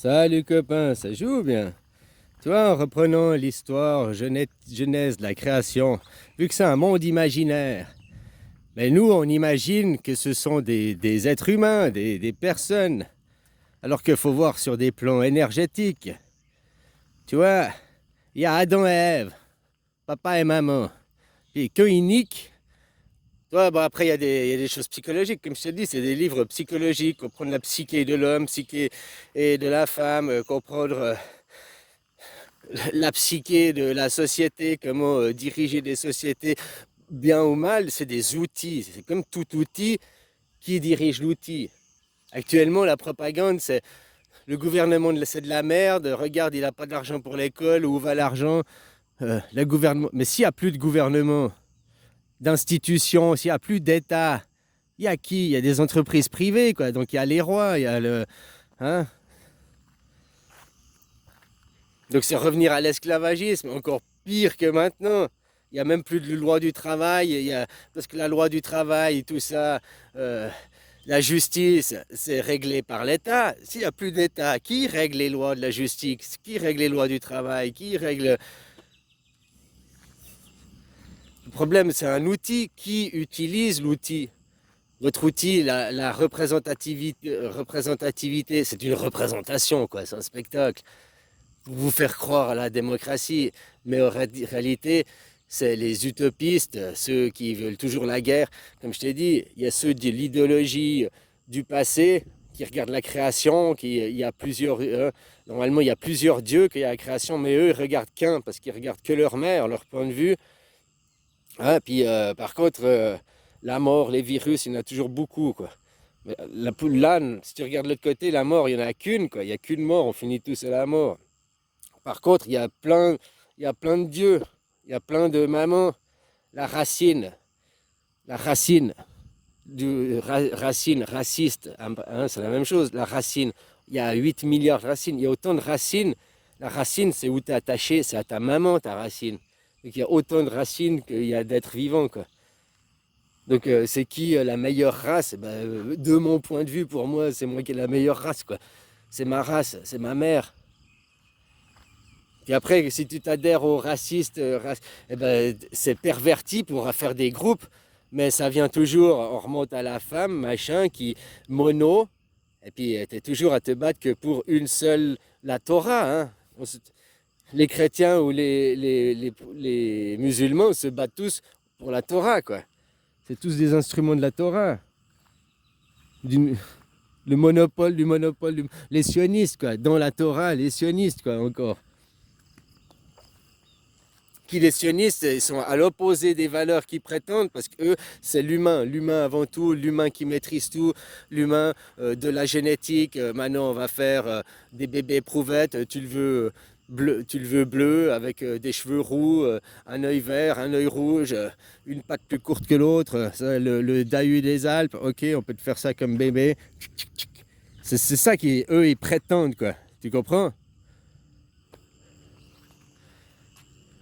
Salut copain, ça joue bien. Tu vois, en reprenant l'histoire genèse de la création, vu que c'est un monde imaginaire, mais nous on imagine que ce sont des êtres humains, des personnes, alors qu'il faut voir sur des plans énergétiques. Tu vois, il y a Adam et Ève, papa et maman. Puis quand ils niquent, tu vois, bon, après il y a des choses psychologiques, comme je te dis, c'est des livres psychologiques, comprendre la psyché de l'homme, psyché et de la femme, comprendre la psyché de la société, comment diriger des sociétés, bien ou mal, c'est des outils. C'est comme tout outil qui dirige l'outil. Actuellement, la propagande, c'est le gouvernement, c'est de la merde. Regarde, il n'a pas d'argent pour l'école. Où va l'argent? Le gouvernement. Mais s'il n'y a plus de gouvernement, d'institutions, s'il n'y a plus d'État, il y a qui? Il y a des entreprises privées, quoi. Donc il y a les rois, il y a le. Hein. Donc c'est revenir à l'esclavagisme, encore pire que maintenant. Il n'y a même plus de loi du travail, parce que la loi du travail, tout ça, euh, la justice, c'est réglé par l'État. S'il n'y a plus d'État, qui règle les lois de la justice? Qui règle les lois du travail? Qui règle... Le problème, c'est un outil. Qui utilise l'outil? Votre outil, la représentativité, c'est une représentation, quoi, c'est un spectacle. Pour vous faire croire à la démocratie, mais en réalité, c'est les utopistes, ceux qui veulent toujours la guerre. Comme je t'ai dit, il y a ceux de l'idéologie du passé qui regardent la création, il y a plusieurs, normalement il y a plusieurs dieux qu'il y a la création, mais eux ils regardent qu'un parce qu'ils regardent que leur mère, leur point de vue. Ah, puis par contre, la mort, les virus, il y en a toujours beaucoup, quoi. Mais là, si tu regardes de l'autre côté, la mort, il n'y en a qu'une, quoi. Il n'y a qu'une mort, on finit tous à la mort. Par contre, il y a plein de dieux, il y a plein de mamans. La racine, racine, raciste, hein, c'est la même chose. La racine, il y a 8 milliards de racines, il y a autant de racines. La racine, c'est où tu es attaché, c'est à ta maman, ta racine. Donc il y a autant de racines qu'il y a d'êtres vivants, quoi. Donc c'est qui la meilleure race? Ben, de mon point de vue, pour moi, c'est moi qui ai la meilleure race, quoi. C'est ma race, c'est ma mère. Et après, si tu t'adhères aux racistes, eh ben, c'est perverti pour faire des groupes, mais ça vient toujours, on remonte à la femme, machin, qui mono, et puis tu es toujours à te battre que pour une seule, la Torah. Hein. Les chrétiens ou les musulmans se battent tous pour la Torah, quoi. C'est tous des instruments de la Torah. Du, le monopole du monopole, les sionistes, quoi. Dans la Torah, les sionistes, quoi, encore. Qui les sionistes, ils sont à l'opposé des valeurs qu'ils prétendent, parce que eux, c'est l'humain, l'humain avant tout, l'humain qui maîtrise tout, l'humain de la génétique. Maintenant, on va faire des bébés éprouvettes, tu le veux bleu, avec des cheveux roux, un œil vert, un œil rouge, une patte plus courte que l'autre, le Dahu des Alpes, ok, on peut te faire ça comme bébé. C'est ça qui, eux, ils prétendent, quoi. Tu comprends?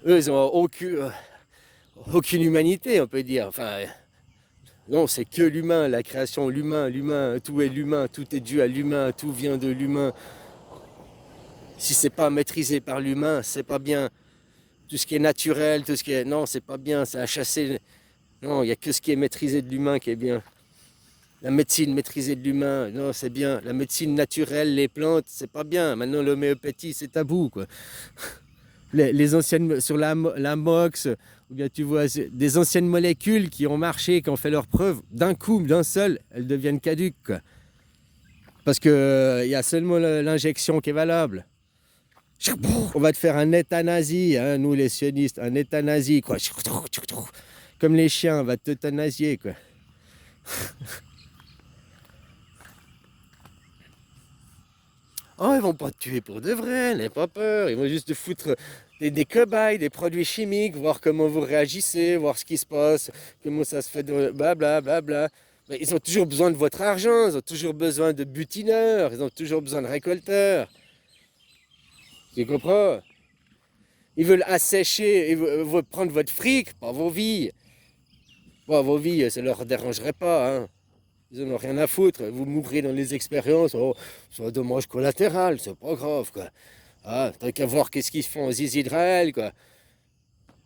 Eux, ils n'ont aucune humanité, on peut dire. Enfin, non, c'est que l'humain, la création, l'humain, tout est l'humain, tout est dû à l'humain, tout vient de l'humain. Si c'est pas maîtrisé par l'humain, c'est pas bien. Tout ce qui est naturel, tout ce qui est... Non, c'est pas bien, c'est à chasser. Non, il n'y a que ce qui est maîtrisé de l'humain qui est bien. La médecine maîtrisée de l'humain, non, c'est bien. La médecine naturelle, les plantes, c'est pas bien. Maintenant, l'homéopathie, c'est tabou, quoi. Les anciennes, sur la MOX, ou bien tu vois des anciennes molécules qui ont marché, qui ont fait leurs preuves, d'un coup, d'un seul, elles deviennent caduques, quoi. Parce que il y a seulement l'injection qui est valable. On va te faire un euthanasie, hein, nous les sionistes, un euthanasie, quoi. Comme les chiens, on va t'euthanasier, quoi. Oh, ils vont pas te tuer pour de vrai, n'aie pas peur. Ils vont juste te foutre des cobayes, des produits chimiques, voir comment vous réagissez, voir ce qui se passe, comment ça se fait, blabla, blabla. Mais ils ont toujours besoin de votre argent, ils ont toujours besoin de butineurs, ils ont toujours besoin de récolteurs. Tu comprends? Ils veulent assécher, ils veulent prendre votre fric, pas vos vies. Bon, vos vies, ça leur dérangerait pas, hein. Ils en ont rien à foutre. Vous mourrez dans les expériences, oh, c'est un dommage collatéral, c'est pas grave, quoi. Ah, t'as qu'à voir qu'est-ce qu'ils font aux Israël, quoi.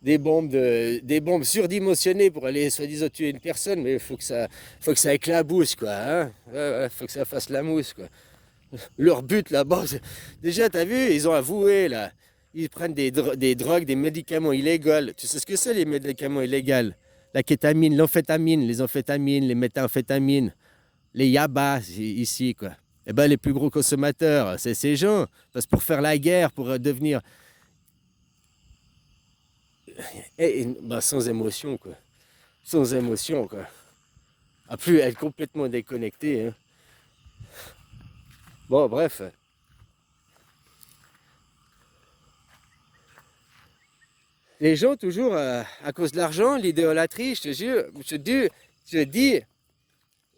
Des bombes surdimensionnées pour aller soi-disant tuer une personne, mais faut que ça éclabousse, quoi. Hein. Ouais, ouais, faut que ça fasse la mousse, quoi. Leur but là-bas, déjà, t'as vu, ils ont avoué, là. Ils prennent des drogues, des médicaments illégaux. Tu sais ce que c'est, les médicaments illégaux? La kétamine, les amphétamines, les méthamphétamines, les yabas, ici, quoi. Eh ben, les plus gros consommateurs, c'est ces gens. Parce que pour faire la guerre, pour devenir... ben, sans émotion, quoi. Sans émotion, quoi. À plus être complètement déconnecté, hein. Bon, bref. Les gens, toujours, à cause de l'argent, l'idéolatrie, je te jure, je dis,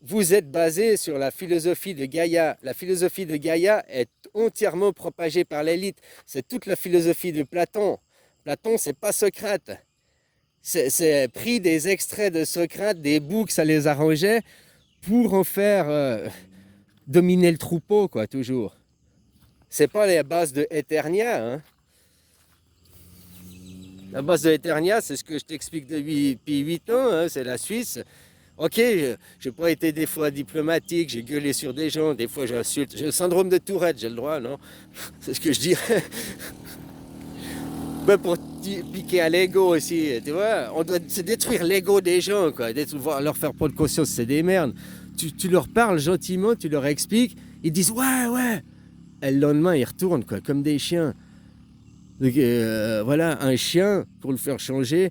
vous êtes basé sur la philosophie de Gaïa. La philosophie de Gaïa est entièrement propagée par l'élite. C'est toute la philosophie de Platon. Platon, c'est pas Socrate. C'est pris des extraits de Socrate, des bouts que ça les arrangeait, pour en faire dominer le troupeau, quoi, toujours. C'est pas les bases de Eternia, hein. La base de Eternia, c'est ce que je t'explique depuis 8 ans, hein, c'est la Suisse. Ok, j'ai pas été des fois diplomatique, j'ai gueulé sur des gens, des fois j'insulte. J'ai le syndrome de Tourette, j'ai le droit, non? C'est ce que je dirais. Ben pour piquer à l'ego aussi, tu vois. On doit se détruire l'ego des gens, quoi. Leur faire prendre conscience, c'est des merdes. Tu leur parles gentiment, tu leur expliques, ils disent ouais, ouais. Et le lendemain, ils retournent, quoi, comme des chiens. Donc, voilà, un chien, pour le faire changer,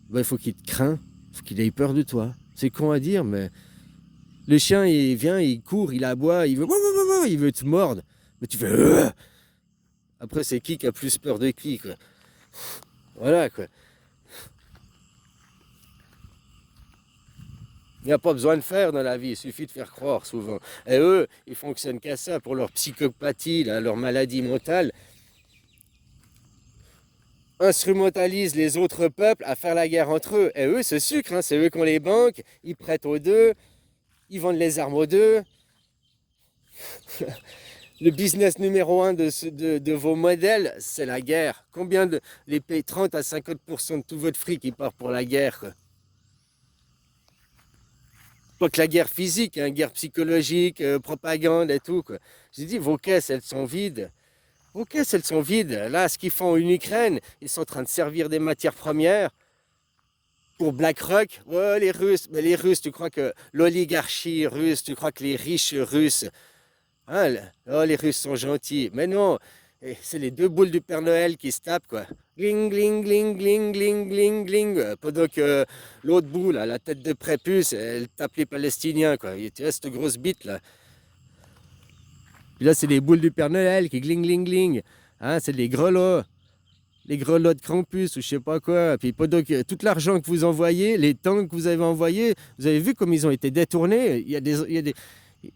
ben, il faut qu'il te craint, il faut qu'il ait peur de toi. C'est con à dire, mais le chien, il vient, il court, il aboie, il veut te mordre. Mais tu fais... Après, c'est qui a plus peur de qui, quoi. Voilà, quoi. Il n'y a pas besoin de faire dans la vie, il suffit de faire croire, souvent. Et eux, ils fonctionnent qu'à ça, pour leur psychopathie, là, leur maladie mentale. Instrumentalisent les autres peuples à faire la guerre entre eux. Et eux, c'est sucre, hein, c'est eux qui ont les banques, ils prêtent aux deux, ils vendent les armes aux deux. Le business numéro un de vos modèles, c'est la guerre. Combien de les pays 30 à 50% de tout votre fric qui part pour la guerre, quoi. Pas que la guerre physique, hein, guerre psychologique, propagande et tout, quoi. J'ai dit, vos caisses, elles sont vides. Vos caisses, elles sont vides. Là, ce qu'ils font en Ukraine, ils sont en train de servir des matières premières pour BlackRock. Ouais, les Russes, mais les Russes, tu crois que l'oligarchie russe, tu crois que les riches Russes, hein, oh, les Russes sont gentils. Mais non, c'est les deux boules du Père Noël qui se tapent, quoi. Gling, gling, gling, gling, gling, gling, gling. Pendant que l'autre boule, là, la tête de prépuce, elle tape les Palestiniens, quoi. Tu vois, cette grosse bite, là. Puis là, c'est les boules du Père Noël qui gling, gling, gling. Hein, c'est les grelots. Les grelots de Krampus ou je sais pas quoi. Puis pendant que tout l'argent que vous envoyez, les tanks que vous avez envoyés, vous avez vu comme ils ont été détournés. Il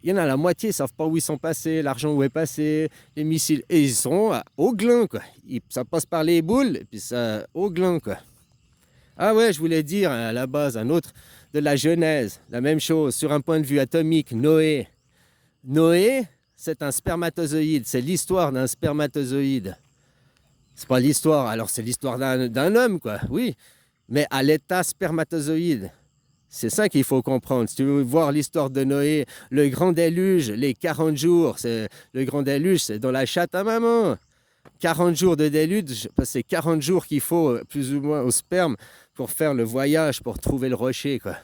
y en a la moitié, ils savent pas où ils sont passés, l'argent où est passé, les missiles. Et ils sont au gland, quoi. Ça passe par les boules, et puis ça au gland, quoi. Ah ouais, je voulais dire à la base, un autre de la Genèse, la même chose, sur un point de vue atomique, Noé. Noé, c'est un spermatozoïde, c'est l'histoire d'un spermatozoïde. C'est pas l'histoire, alors c'est l'histoire d'un homme, quoi, oui, mais à l'état spermatozoïde. C'est ça qu'il faut comprendre. Si tu veux voir l'histoire de Noé, le grand déluge, les 40 jours, le grand déluge, c'est dans la chatte à maman. 40 jours de déluge, parce que c'est 40 jours qu'il faut, plus ou moins, au sperme pour faire le voyage, pour trouver le rocher, quoi.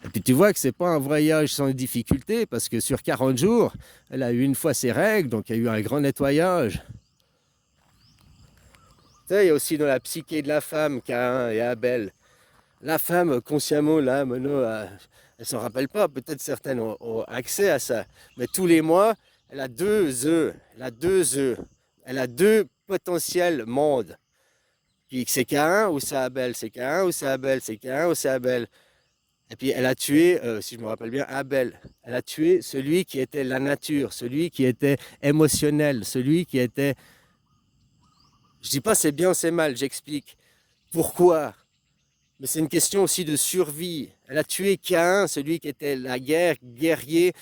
Et puis tu vois que c'est pas un voyage sans difficulté, parce que sur 40 jours, elle a eu une fois ses règles, donc il y a eu un grand nettoyage. Tu sais, il y a aussi dans la psyché de la femme, Caïn et Abel. La femme, consciemment, là, maintenant, elle ne s'en rappelle pas. Peut-être certaines ont accès à ça. Mais tous les mois, elle a 2 œufs. Elle a 2 œufs. Elle a 2 potentiels mondes. Puis c'est Caïn ou c'est Abel. C'est Caïn ou c'est Abel. C'est Caïn ou c'est Abel. Et puis elle a tué, si je me rappelle bien, Abel. Elle a tué celui qui était la nature, celui qui était émotionnel, celui qui était... Je dis pas c'est bien ou c'est mal, j'explique. Pourquoi? Mais c'est une question aussi de survie. Elle a tué Caïn, celui qui était la guerre, guerrier.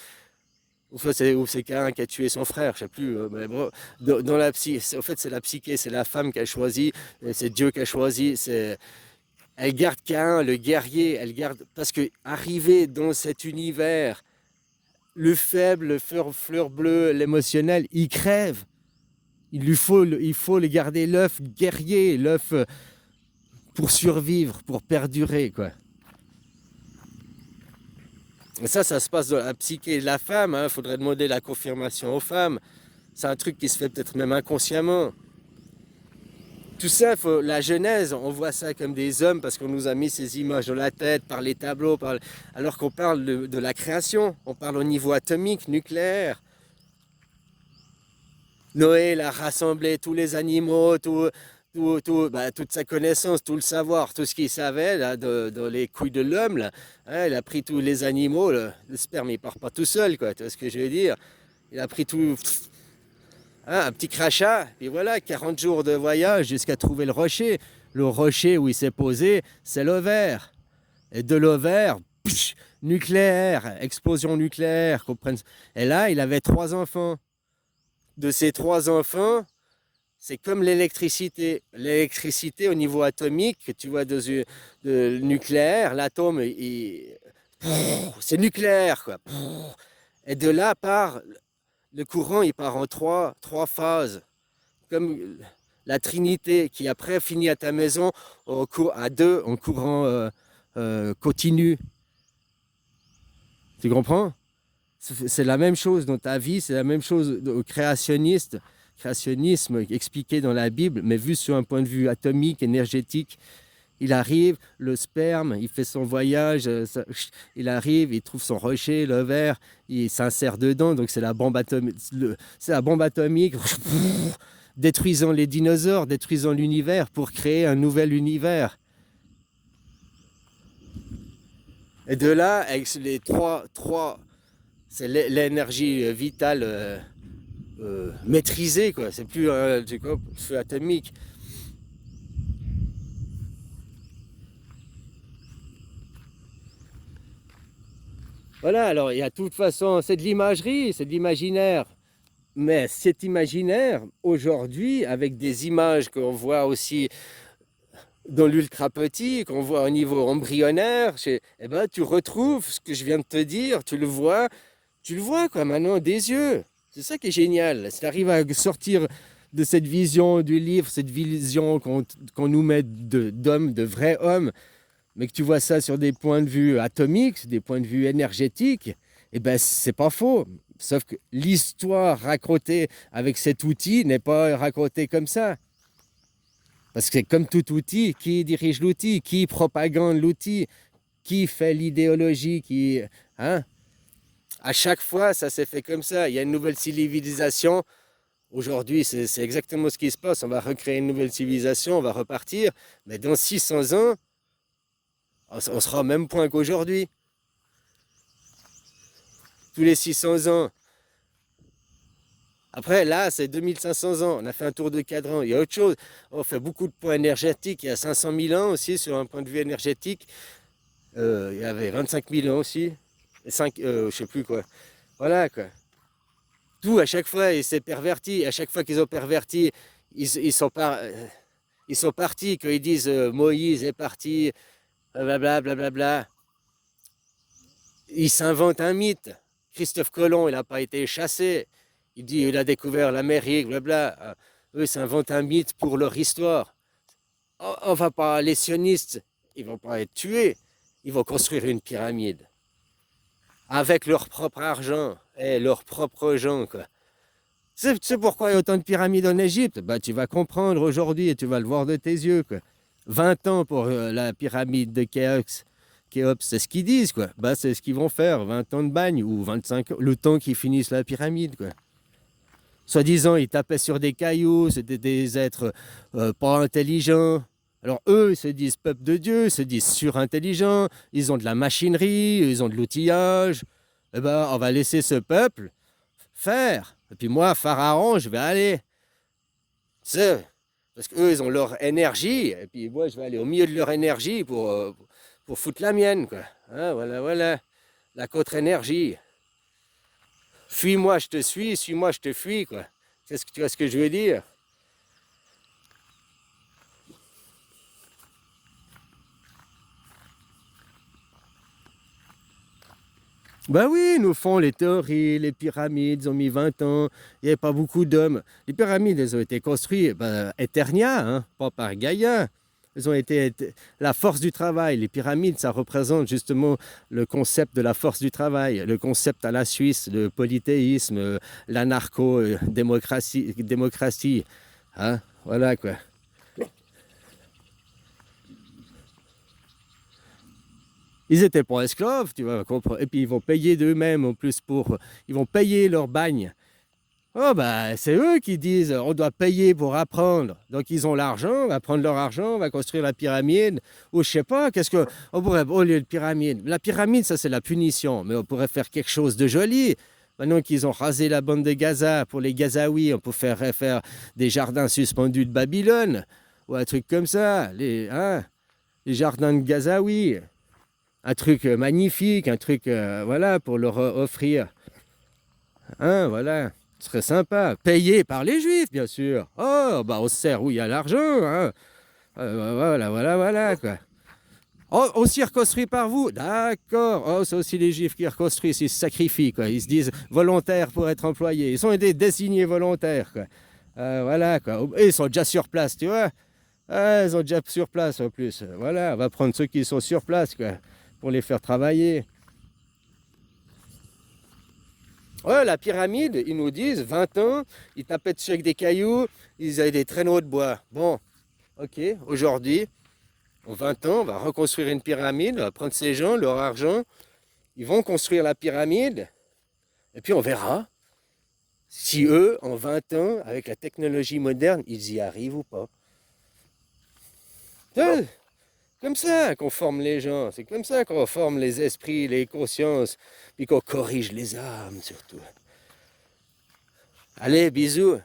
Ou c'est Caïn qui a tué son frère, je ne sais plus. Mais bon, dans la en fait, c'est la psyché, c'est la femme qui a choisi, c'est Dieu qui a choisi. Elle garde Caïn, le guerrier, elle garde. Parce que arriver dans cet univers, le faible, le fleur bleue, l'émotionnel, il crève. Il faut le garder l'œuf guerrier, l'œuf pour survivre, pour perdurer, quoi. Et ça se passe dans la psyché de la femme. Il faudrait demander la confirmation aux femmes. C'est un truc qui se fait peut-être même inconsciemment. Tout ça, la Genèse, on voit ça comme des hommes parce qu'on nous a mis ces images dans la tête par les tableaux, alors qu'on parle de la création. On parle au niveau atomique, nucléaire. Noé, il a rassemblé tous les animaux, toute sa connaissance, tout le savoir, tout ce qu'il savait là, dans les couilles de l'homme. Il a pris tous les animaux. Le sperme, il part pas tout seul, quoi. Tu vois ce que je veux dire? Il a pris tout, un petit crachat, et voilà, 40 jours de voyage jusqu'à trouver le rocher. Le rocher où il s'est posé, c'est l'ovaire. Et de l'ovaire, nucléaire, explosion nucléaire. Et là, il avait 3 enfants. De ces 3 enfants, c'est comme l'électricité. L'électricité au niveau atomique, que tu vois de nucléaire, l'atome, c'est nucléaire, quoi. Et de là part, le courant, il part en trois phases. Comme la Trinité, qui après finit à ta maison à 2 en courant continu. Tu comprends? C'est la même chose dans ta vie, c'est la même chose au créationnisme expliqué dans la Bible, mais vu sur un point de vue atomique, énergétique. Il arrive, le sperme, il fait son voyage, il arrive, il trouve son rocher, le verre, il s'insère dedans, donc c'est la bombe atomique, détruisant les dinosaures, détruisant l'univers pour créer un nouvel univers. Et de là, avec les trois c'est l'énergie vitale maîtrisée, quoi. C'est plus un feu atomique. Voilà, alors il y a de toute façon, c'est de l'imagerie, c'est de l'imaginaire. Mais cet imaginaire, aujourd'hui, avec des images qu'on voit aussi dans l'ultra petit, qu'on voit au niveau embryonnaire, eh ben, tu retrouves ce que je viens de te dire, tu le vois quoi, maintenant des yeux. C'est ça qui est génial. Si tu arrives à sortir de cette vision du livre, cette vision qu'on nous met d'hommes, de vrais hommes, mais que tu vois ça sur des points de vue atomiques, des points de vue énergétiques, eh ben c'est pas faux. Sauf que l'histoire racontée avec cet outil n'est pas racontée comme ça. Parce que c'est comme tout outil, qui dirige l'outil, qui propagande l'outil, qui fait l'idéologie, hein? À chaque fois, ça s'est fait comme ça. Il y a une nouvelle civilisation. Aujourd'hui, c'est exactement ce qui se passe. On va recréer une nouvelle civilisation, on va repartir. Mais dans 600 ans, on sera au même point qu'aujourd'hui. Tous les 600 ans. Après, là, c'est 2500 ans. On a fait un tour de cadran. Il y a autre chose. On fait beaucoup de points énergétiques. Il y a 500 000 ans aussi, sur un point de vue énergétique. Il y avait 25 000 ans aussi. 5, je ne sais plus quoi. Voilà, quoi. Tout, à chaque fois, il s'est perverti. À chaque fois qu'ils ont perverti, ils sont partis. Quand ils disent Moïse est parti, blablabla, blablabla. Ils s'inventent un mythe. Christophe Colomb, il n'a pas été chassé. Il dit il a découvert l'Amérique, blabla. Eux, ils s'inventent un mythe pour leur histoire. On va pas, les sionistes, ils vont pas être tués. Ils vont construire une pyramide. Avec leur propre argent et leurs propres gens, quoi. C'est pourquoi il y a autant de pyramides en Égypte. Bah, tu vas comprendre aujourd'hui et tu vas le voir de tes yeux, quoi. 20 ans pour la pyramide de Khéops. Khéops, c'est ce qu'ils disent, quoi. Bah, c'est ce qu'ils vont faire, 20 ans de bagne ou 25 ans, le temps qu'ils finissent la pyramide, quoi. Soi-disant, ils tapaient sur des cailloux, c'était des êtres pas intelligents. Alors eux, ils se disent peuple de Dieu, ils se disent surintelligents, ils ont de la machinerie, ils ont de l'outillage. Eh ben, on va laisser ce peuple faire. Et puis moi, Pharaon, je vais aller. C'est Parce qu'eux, ils ont leur énergie, et puis moi, je vais aller au milieu de leur énergie pour foutre la mienne, quoi. Hein, voilà, voilà. La contre-énergie. Fuis-moi, je te suis-moi, je te fuis, quoi. Qu'est-ce que tu vois ce que je veux dire? Bah oui, ils nous font les théories, les pyramides, ils ont mis 20 ans, il n'y avait pas beaucoup d'hommes. Les pyramides, elles ont été construites, Eternia, hein, pas par Gaïa. Elles ont été la force du travail. Les pyramides, ça représente justement le concept de la force du travail, le concept à la Suisse, le polythéisme, l'anarcho-démocratie, démocratie. Hein, voilà quoi. Ils étaient pas esclaves, tu vas comprendre. Et puis ils vont payer d'eux-mêmes en plus ils vont payer leur bagne. Oh bah c'est eux qui disent on doit payer pour apprendre. Donc ils ont l'argent, on va prendre leur argent, on va construire la pyramide. Ou je sais pas, qu'est-ce que. On pourrait, au lieu de pyramide. La pyramide, ça c'est la punition, mais on pourrait faire quelque chose de joli. Maintenant qu'ils ont rasé la bande de Gaza pour les Gazaouis, on peut faire des jardins suspendus de Babylone. Ou un truc comme ça. Les jardins de Gazaouis. Un truc magnifique, un truc, voilà, pour leur offrir. Hein, voilà. Ce serait sympa. Payé par les Juifs, bien sûr. Oh, bah on se sert où il y a l'argent. Hein. Voilà, voilà, voilà, quoi. Oh, aussi reconstruit par vous. D'accord. Oh, c'est aussi les Juifs qui reconstruisent, ils se sacrifient, quoi. Ils se disent volontaires pour être employés. Ils sont des désignés volontaires, quoi. Voilà, quoi. Et ils sont déjà sur place, tu vois. Ah, ils sont déjà sur place, en plus. Voilà, on va prendre ceux qui sont sur place, quoi, pour les faire travailler. Ouais, la pyramide, ils nous disent 20 ans, ils tapaient dessus avec des cailloux, ils avaient des traîneaux de bois. Bon, ok, aujourd'hui, en 20 ans, on va reconstruire une pyramide, on va prendre ces gens, leur argent, ils vont construire la pyramide, et puis on verra si eux, en 20 ans, avec la technologie moderne, ils y arrivent ou pas. C'est comme ça qu'on forme les gens, c'est comme ça qu'on forme les esprits, les consciences, puis qu'on corrige les âmes surtout. Allez, bisous.